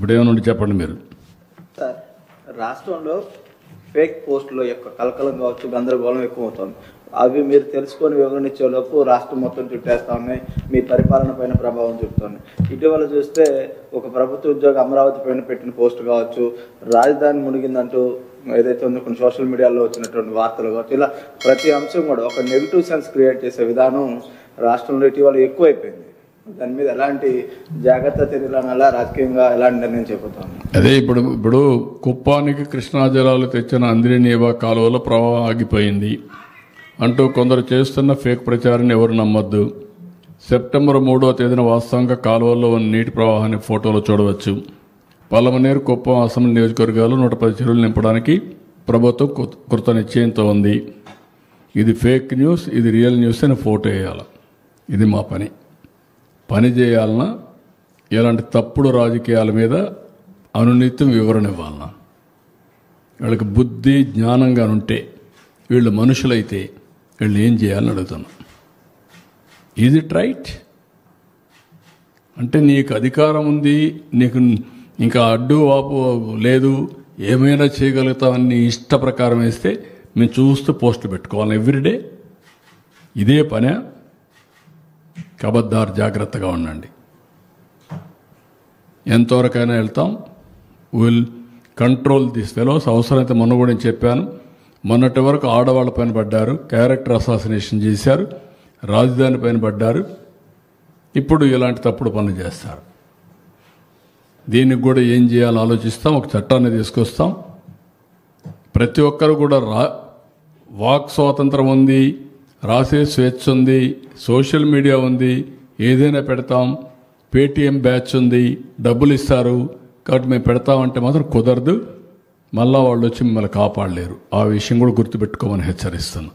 ఇప్పుడు ఏమన్నా చెప్పండి మీరు. సార్, రాష్ట్రంలో ఫేక్ పోస్టుల యొక్క కలకలం కావచ్చు, గందరగోళం ఎక్కువ అవుతుంది. అవి మీరు తెలుసుకొని వివరణించేలోపు రాష్ట్రం మొత్తం చుట్టేస్తా ఉన్నాయి, మీ పరిపాలన పైన ప్రభావం చూపుతున్నాయి. ఇటీవల చూస్తే ఒక ప్రభుత్వ ఉద్యోగ అమరావతి పైన పెట్టిన పోస్టు కావచ్చు, రాజధాని మునిగిందంటూ ఏదైతే ఉందో కొన్ని సోషల్ మీడియాలో వచ్చినటువంటి వార్తలు కావచ్చు, ఇలా ప్రతి అంశం కూడా ఒక నెగిటివ్ సెన్స్ క్రియేట్ చేసే విధానం రాష్ట్రంలో ఇటీవల ఎక్కువైపోయింది. దాని మీద ఎలాంటి జాగ్రత్త చర్యలు అనాలా, రాజకీయంగా ఎలాంటి నిర్ణయం చేపడతాను? అదే ఇప్పుడు కుప్పానికి కృష్ణా జలాలు తెచ్చిన అంద్రినీవా కాలువలో ప్రవాహం ఆగిపోయింది అంటూ కొందరు చేస్తున్న ఫేక్ ప్రచారాన్ని ఎవరు నమ్మొద్దు. సెప్టెంబర్ 3వ తేదీన వాస్తవంగా కాలువల్లో ఉన్న నీటి ప్రవాహాన్ని ఫోటోలో చూడవచ్చు. పలమనేరు, కుప్పం అసెంబ్లీ నియోజకవర్గాలు 110 చెరువులు నింపడానికి ప్రభుత్వం కృత నిశ్చయంతో ఉంది. ఇది ఫేక్ న్యూస్, ఇది రియల్ న్యూస్ అని ఫోటో వేయాలి. ఇది మా పని చేయాలన్నా ఇలాంటి తప్పుడు రాజకీయాల మీద అనునిత్యం వివరణ ఇవ్వాలన్నా, వీళ్ళకి బుద్ధి జ్ఞానంగా ఉంటే, వీళ్ళు మనుషులైతే వీళ్ళు ఏం చేయాలని అడుగుతున్నా. Is it right? అంటే నీకు అధికారం ఉంది, నీకు ఇంకా అడ్డు వాపు లేదు, ఏమైనా చేయగలుగుతామని నీ ఇష్ట ప్రకారం వేస్తే మేము చూస్తూ పోస్టులు పెట్టుకోవాలి ఎవ్రీడే. ఇదే పనే. కబద్దారు, జాగ్రత్తగా ఉండండి. ఎంతవరకైనా వెళ్తాం. Will control this fellows. అవసరమైతే మొన్న కూడా నేను చెప్పాను, మొన్నటి వరకు ఆడవాళ్ళ పైన పడ్డారు, క్యారెక్టర్ అసాసినేషన్ చేశారు, రాజధాని పైన పడ్డారు, ఇప్పుడు ఇలాంటి తప్పుడు పనులు చేస్తారు. దీనికి కూడా ఏం చేయాలో ఆలోచిస్తాం, ఒక చట్టాన్ని తీసుకొస్తాం. ప్రతి ఒక్కరు కూడా వాక్ స్వాతంత్రం ఉంది, రాసే స్వేచ్ఛ ఉంది, సోషల్ మీడియా ఉంది, ఏదైనా పెడతాం. పేటీఎం బ్యాచ్ ఉంది, డబ్బులు ఇస్తారు కాబట్టి మేము పెడతామంటే మాత్రం కుదరదు. మళ్ళా వాళ్ళు వచ్చి మిమ్మల్ని కాపాడలేరు. ఆ విషయం కూడా గుర్తుపెట్టుకోమని హెచ్చరిస్తున్నాను.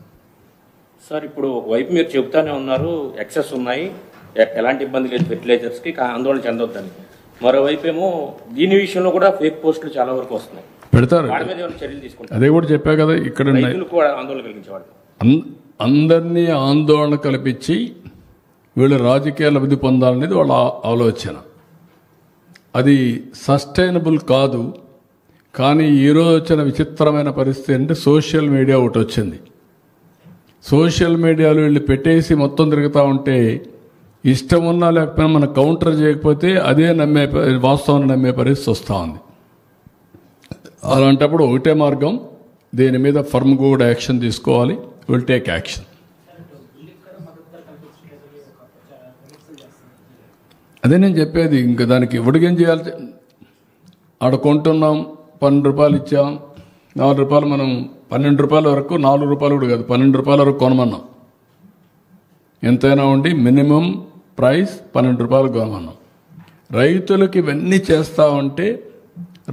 సార్, ఇప్పుడు ఒకవైపు మీరు చెబుతానే ఉన్నారు ఎక్సెస్ ఉన్నాయి, ఎలాంటి ఇబ్బంది లేదు ఫెర్టిలైజర్స్కి, ఆందోళన చెందొద్దని. మరోవైపు ఏమో దీని విషయంలో కూడా ఫేక్ పోస్టులు చాలా వరకు వస్తున్నాయి, పెడతారు. వాటి మీద ఏమైనా చర్యలు తీసుకుంటారు? అదే కూడా చెప్పా కదా, ఇక్కడ రైతులు కూడా ఆందోళన కలిగించేవాళ్ళు. అందరినీ ఆందోళన కల్పించి వీళ్ళు రాజకీయ లబ్ధి పొందాలనేది వాళ్ళ ఆలోచన. అది సస్టైనబుల్ కాదు. కానీ ఈరోజు వచ్చిన విచిత్రమైన పరిస్థితి అంటే సోషల్ మీడియా ఒకటి వచ్చింది. సోషల్ మీడియాలో వీళ్ళు పెట్టేసి మొత్తం తిరుగుతూ ఉంటే ఇష్టం ఉన్నా లేకపోయినా మనం కౌంటర్ చేయకపోతే అదే వాస్తవాన్ని నమ్మే పరిస్థితి వస్తూ ఉంది. అలాంటప్పుడు ఒకటే మార్గం, దీని మీద ఫర్మ్ కూడా యాక్షన్ తీసుకోవాలి. Will take action. అదే నేను చెప్పేది. ఇంకా దానికి ఇవ్వడికేం చేయాలి? ఆడ కొంటున్నాం, 12 రూపాయలు ఇచ్చాం, 4 రూపాయలు మనం 12 రూపాయల వరకు, 4 రూపాయలు కూడా కాదు 12 రూపాయల వరకు కొనమన్నాం. ఎంతైనా ఉండి మినిమం ప్రైస్ 12 రూపాయలు కొనమన్నాం. రైతులకు ఇవన్నీ చేస్తా ఉంటే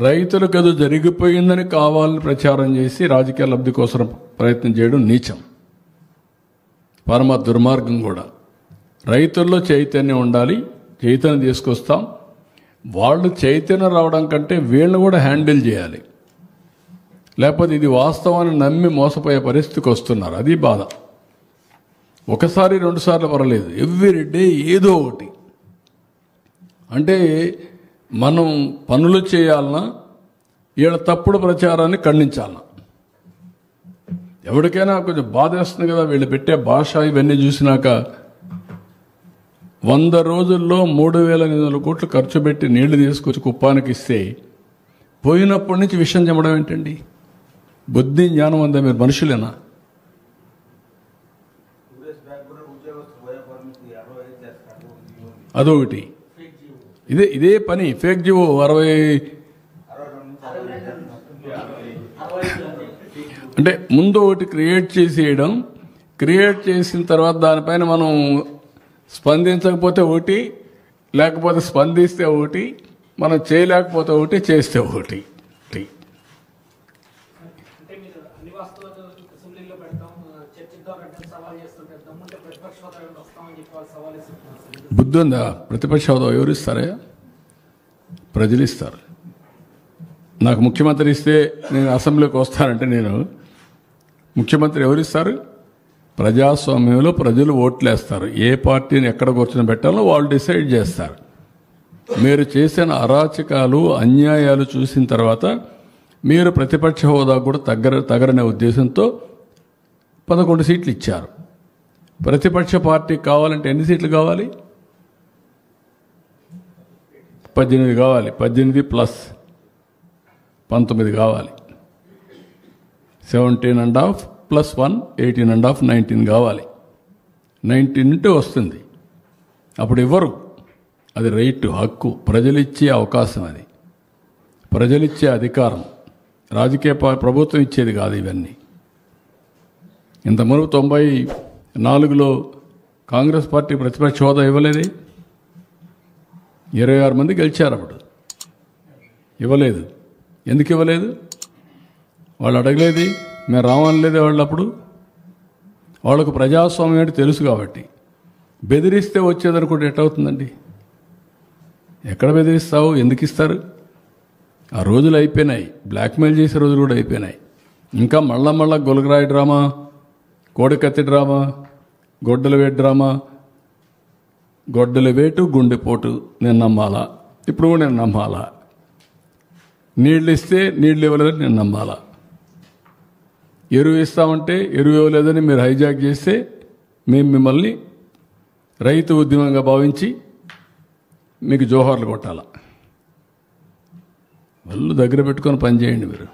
రైతులకు అది జరిగిపోయిందని కావాలని ప్రచారం చేసి రాజకీయ లబ్ధి కోసం ప్రయత్నం చేయడం నీచం, పరమ దుర్మార్గం కూడా. రైతుల్లో చైతన్యం ఉండాలి, చైతన్యం తీసుకొస్తాం. వాళ్ళు చైతన్యం రావడం కంటే వీళ్ళని కూడా హ్యాండిల్ చేయాలి. లేకపోతే ఇది వాస్తవాన్ని నమ్మి మోసపోయే పరిస్థితికి వస్తున్నారు. అది బాధ. ఒకసారి 2 సార్లు పర్వాలేదు, ఎవ్రీ డే ఏదో ఒకటి. అంటే మనం పనులు చేయాలన్నా వీళ్ళ తప్పుడు ప్రచారాన్ని ఖండించాలన్నా. ఎవరికైనా కొంచెం బాధ వేస్తుంది కదా వీళ్ళు పెట్టే భాష. ఇవన్నీ చూసినాక 100 రోజుల్లో 3,800 కోట్లు ఖర్చు పెట్టి నీళ్లు తీసుకొచ్చి కుప్పానికి ఇస్తే పోయినప్పటి నుంచి విషయం చెప్పడం ఏంటండి? బుద్ధి జ్ఞానం ఉందా? మీరు మనుషులేనా? అదొకటి. ఇదే పని. ఫేక్ జీవో 60 అంటే ముందు ఒకటి క్రియేట్ చేసేయడం, క్రియేట్ చేసిన తర్వాత దానిపైన మనం స్పందించకపోతే ఒకటి, లేకపోతే స్పందిస్తే ఒకటి, మనం చేయలేకపోతే ఒకటి, చేస్తే ఒకటి. బుద్ధి ఉందా? ప్రతిపక్ష హోదా ఎవరు ఇస్తారా? ప్రజలు ఇస్తారు. నాకు ముఖ్యమంత్రి ఇస్తే నేను అసెంబ్లీకి వస్తానంటే నేను ముఖ్యమంత్రి ఎవరిస్తారు? ప్రజాస్వామ్యంలో ప్రజలు ఓట్లేస్తారు. ఏ పార్టీని ఎక్కడ కూర్చొని పెట్టాలో వాళ్ళు డిసైడ్ చేస్తారు. మీరు చేసిన అరాచకాలు అన్యాయాలు చూసిన తర్వాత మీరు ప్రతిపక్ష హోదా కూడా తగరనే ఉద్దేశంతో 11 సీట్లు ఇచ్చారు. ప్రతిపక్ష పార్టీ కావాలంటే ఎన్ని సీట్లు కావాలి? 18 కావాలి. 18 ప్లస్ 19 కావాలి. 17.5 ప్లస్ 1 18.5 19 కావాలి. 19 ఉంటే వస్తుంది. అప్పుడు ఇవ్వరు. అది రైట్, హక్కు, ప్రజలిచ్చే అవకాశం, అది ప్రజలిచ్చే అధికారం. రాజకీయ ప్రభుత్వం ఇచ్చేది కాదు ఇవన్నీ. ఇంతకుముందు 94లో కాంగ్రెస్ పార్టీ ప్రతిపక్ష హోదా ఇవ్వలేదే. 26 మంది గెలిచారు. అప్పుడు ఇవ్వలేదు. ఎందుకు ఇవ్వలేదు? వాళ్ళు అడగలేదు, మేము రావనలేదే వాళ్ళు. అప్పుడు వాళ్ళకు ప్రజాస్వామ్యం ఏంటి తెలుసు కాబట్టి. బెదిరిస్తే వచ్చేదనుకుంటే ఎట్టవుతుందండి? ఎక్కడ బెదిరిస్తావు? ఎందుకు ఇస్తారు? ఆ రోజులు అయిపోయినాయి. బ్లాక్మెయిల్ చేసే రోజులు కూడా అయిపోయినాయి. ఇంకా మళ్ళా గొలగరాయి డ్రామా, కోడికత్తి డ్రామా, గొడ్డల వేటు డ్రామా. గొడ్డల వేటు, గుండెపోటు నేను నమ్మాలా? ఇప్పుడు కూడా నేను నమ్మాలా? నీళ్ళు ఇస్తే నీళ్ళు ఇవ్వలేదని నేను నమ్మాలా? ఎరువు ఇస్తామంటే ఎరువు ఇవ్వలేదని మీరు హైజాక్ చేస్తే మేము మిమ్మల్ని రైతు ఉద్యమంగా భావించి మీకు జోహార్లు కొట్టాలా? వాళ్ళు దగ్గర పెట్టుకొని పనిచేయండి. మీరు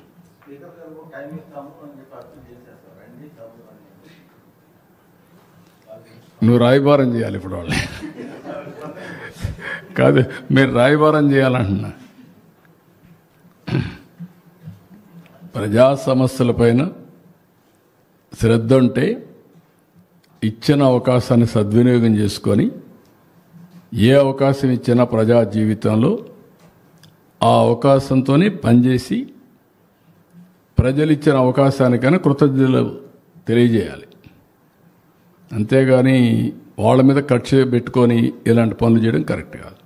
నువ్వు రాయబారం చేయాలి ఇప్పుడు వాళ్ళని కాదు, మీరు రాయబారం చేయాలంటున్నా. ప్రజా సమస్యలపైన శ్రద్ధ ఉంటే ఇచ్చిన అవకాశాన్ని సద్వినియోగం చేసుకొని ఏ అవకాశం ఇచ్చినా ప్రజా జీవితంలో ఆ అవకాశంతోనే పనిచేసి ప్రజలు ఇచ్చిన అవకాశానికైనా కృతజ్ఞతలు తెలియజేయాలి. అంతేగాని వాళ్ళ మీద ఖర్చు పెట్టుకొని ఇలాంటి పనులు చేయడం కరెక్ట్ కాదు.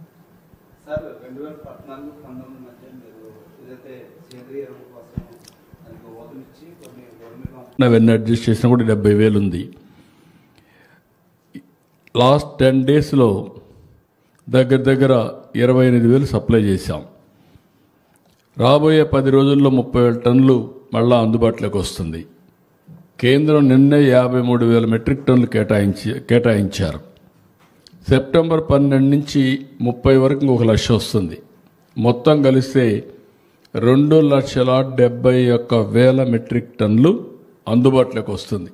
సార్ 2014-19 మధ్య మీరు ఏదైతే సేంద్రియ ఎరువుల కోసం దానికి ఓటునిచ్చి కొన్ని గవర్నమెంట్ అవన్నీ అడ్జస్ట్ చేసినా కూడా 70,000 ఉంది. లాస్ట్ 10 డేస్లో దగ్గర 28,000 సప్లై చేశాం. రాబోయే 10 రోజుల్లో 30,000 టన్నులు మళ్ళా అందుబాటులోకి వస్తుంది. కేంద్రం నిన్నే 53,000 మెట్రిక్ టన్నులు కేటాయించారు. సెప్టెంబర్ 12 నుంచి 30 వరకు 1,00,000 వస్తుంది. మొత్తం కలిస్తే 2,71,000 మెట్రిక్ టన్నులు అందుబాటులోకి వస్తుంది.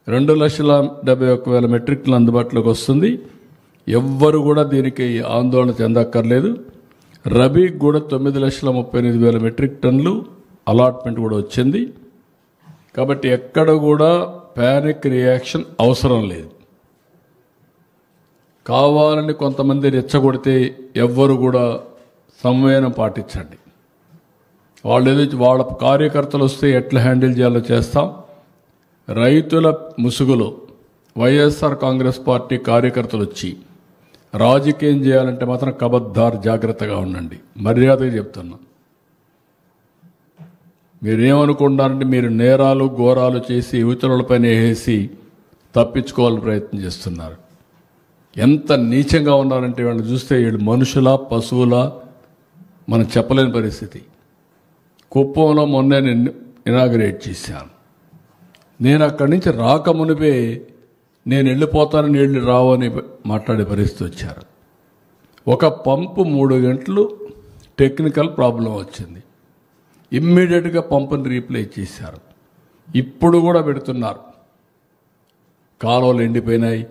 2,71,000 మెట్రిక్ టన్నులు అందుబాటులోకి వస్తుంది. ఎవ్వరు కూడా దీనికి ఆందోళన చెందక్కర్లేదు. రబీకి కూడా 9,38,000 మెట్రిక్ టన్నులు అలాట్మెంట్ కూడా వచ్చింది. కాబట్టి ఎక్కడ కూడా ప్యానిక్ రియాక్షన్ అవసరం లేదు. కావాలని కొంతమంది రెచ్చగొడితే ఎవ్వరు కూడా సంయమనం పాటించండి. వాళ్ళ కార్యకర్తలు వస్తే ఎట్లా హ్యాండిల్ చేయాలో చేస్తాం. రైతుల ముసుగులో వైఎస్ఆర్ కాంగ్రెస్ పార్టీ కార్యకర్తలు వచ్చి రాజకీయం చేయాలంటే మాత్రం కబద్దార్, జాగ్రత్తగా ఉండండి. మర్యాదగా చెప్తున్నా. మీరేమనుకుంటారంటే మీరు నేరాలు ఘోరాలు చేసి ఇతరులపైన వేసి తప్పించుకోవాలని ప్రయత్నం చేస్తున్నారు. ఎంత నీచంగా ఉన్నారంటే వాళ్ళని చూస్తే వీళ్ళు మనుషులా పశువులా మనం చెప్పలేని పరిస్థితి. కుప్పంలో మొన్నే నేను ఇనాగ్రేట్ చేశాను. నేను అక్కడి నుంచి రాకమునిపే నేను వెళ్ళిపోతాను, నీళ్లు రావని మాట్లాడే పరిస్థితి వచ్చారు. ఒక పంపు 3 గంటలు టెక్నికల్ ప్రాబ్లం వచ్చింది. ఇమ్మీడియట్గా పంపుని రీప్లేస్ చేశారు. ఇప్పుడు కూడా పెడుతున్నారు. కాలువలు ఎండిపోయినాయి,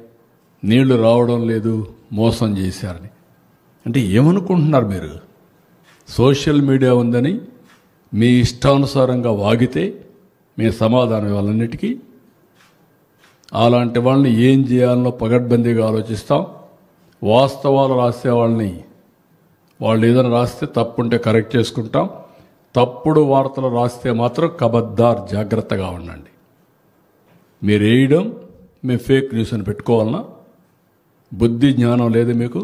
నీళ్లు రావడం లేదు, మోసం చేశారని. అంటే ఏమనుకుంటున్నారు మీరు? సోషల్ మీడియా ఉందని మీ ఇష్టానుసారంగా వాగితే మీ సమాధానం ఇవ్వాలన్నిటికీ. అలాంటి వాళ్ళని ఏం చేయాలనో పగడ్బందీగా ఆలోచిస్తాం. వాస్తవాలు రాసే వాళ్ళని వాళ్ళు ఏదైనా రాస్తే తప్పుంటే కరెక్ట్ చేసుకుంటాం. తప్పుడు వార్తలు రాస్తే మాత్రం కబద్దార్, జాగ్రత్తగా ఉండండి. మీరు వేయడం మేము ఫేక్ న్యూస్ అని పెట్టుకోవాలన్నా బుద్ధి జ్ఞానం లేదు మీకు?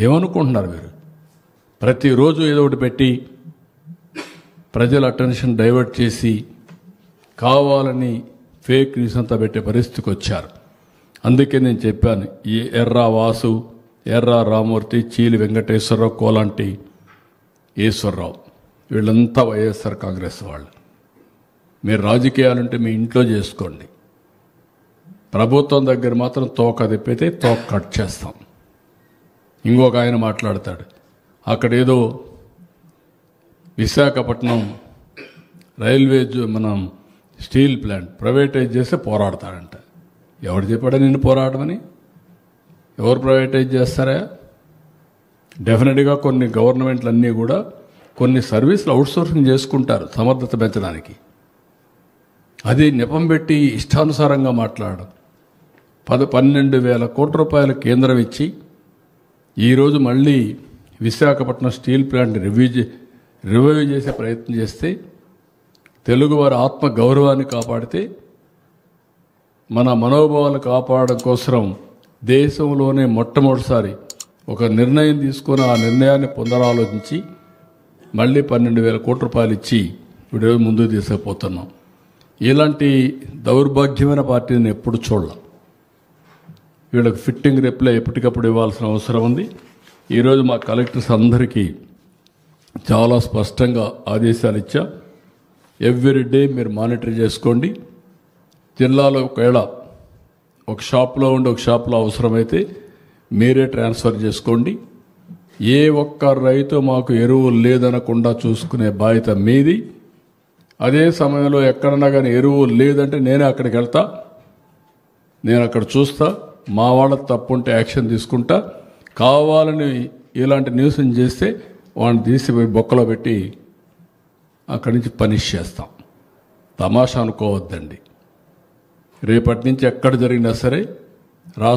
ఏమనుకుంటున్నారు మీరు? ప్రతిరోజు ఏదో ఒకటి పెట్టి ప్రజల అటెన్షన్ డైవర్ట్ చేసి కావాలని ఫేక్ న్యూస్ అంతా పెట్టే పరిస్థితికి వచ్చారు. అందుకే నేను చెప్పాను, ఈ ఎర్రా వాసు, ఎర్ర రామూర్తి, చీలి వెంకటేశ్వరరావు, కోలాంటి ఈశ్వరరావు, వీళ్ళంతా వైఎస్ఆర్ కాంగ్రెస్ వాళ్ళు. మీరు రాజకీయాలుంటే మీ ఇంట్లో చేసుకోండి. ప్రభుత్వం దగ్గర మాత్రం తోక తిప్పితే తోక కట్ చేస్తాం. ఇంకొక ఆయన మాట్లాడతాడు, అక్కడేదో విశాఖపట్నం రైల్వే మనం స్టీల్ ప్లాంట్ ప్రైవేటైజ్ చేస్తే పోరాడతాడంట. ఎవరు చెప్పాడా నిన్ను పోరాడమని? ఎవరు ప్రైవేటైజ్ చేస్తారా? డెఫినెట్గా కొన్ని గవర్నమెంట్లు అన్నీ కూడా కొన్ని సర్వీసులు అవుట్సోర్సింగ్ చేసుకుంటారు సమర్థత పెంచడానికి. అది నెపం పెట్టి ఇష్టానుసారంగా మాట్లాడడం. 12,000 కోట్ల రూపాయల కేంద్రం ఇచ్చి ఈరోజు మళ్ళీ విశాఖపట్నం స్టీల్ ప్లాంట్ రివైవ్ చేసే ప్రయత్నం చేస్తే, తెలుగువారి ఆత్మ గౌరవాన్ని కాపాడితే, మన మనోభావాలు కాపాడడం కోసం దేశంలోనే మొట్టమొదటిసారి ఒక నిర్ణయం తీసుకొని ఆ నిర్ణయాన్ని పునరాలోచించి మళ్ళీ 12,000 కోట్ల రూపాయలు ఇచ్చి ఇప్పుడు ముందుకు తీసుకుపోతున్నాం. ఇలాంటి దౌర్భాగ్యమైన పార్టీని ఎప్పుడు చూడలేం. వీళ్ళకి ఫిట్టింగ్ రిప్లై ఎప్పటికప్పుడు ఇవ్వాల్సిన అవసరం ఉంది. ఈరోజు మా కలెక్టర్స్ అందరికీ చాలా స్పష్టంగా ఆదేశాలు ఇచ్చా. ఎవ్రీ డే మీరు మానిటర్ చేసుకోండి. జిల్లాలో ఒకవేళ ఒక షాప్లో ఉండి ఒక షాప్లో అవసరమైతే మీరే ట్రాన్స్ఫర్ చేసుకోండి. ఏ ఒక్క రైతు మాకు ఎరువులు లేదనకుండా చూసుకునే బాధ్యత మీది. అదే సమయంలో ఎక్కడన్నా కానీ ఎరువులు లేదంటే నేనే అక్కడికి వెళ్తా, నేను అక్కడ చూస్తా, మా వాళ్ళ తప్పుంటే యాక్షన్ తీసుకుంటా. కావాలని ఇలాంటి న్యూస్ చేస్తే వాడిని తీసిపోయి బొక్కలో పెట్టి అక్కడి నుంచి పనిష్ చేస్తాం. తమాషా అనుకోవద్దండి. రేపటి నుంచి ఎక్కడ జరిగినా సరే రాష్ట్ర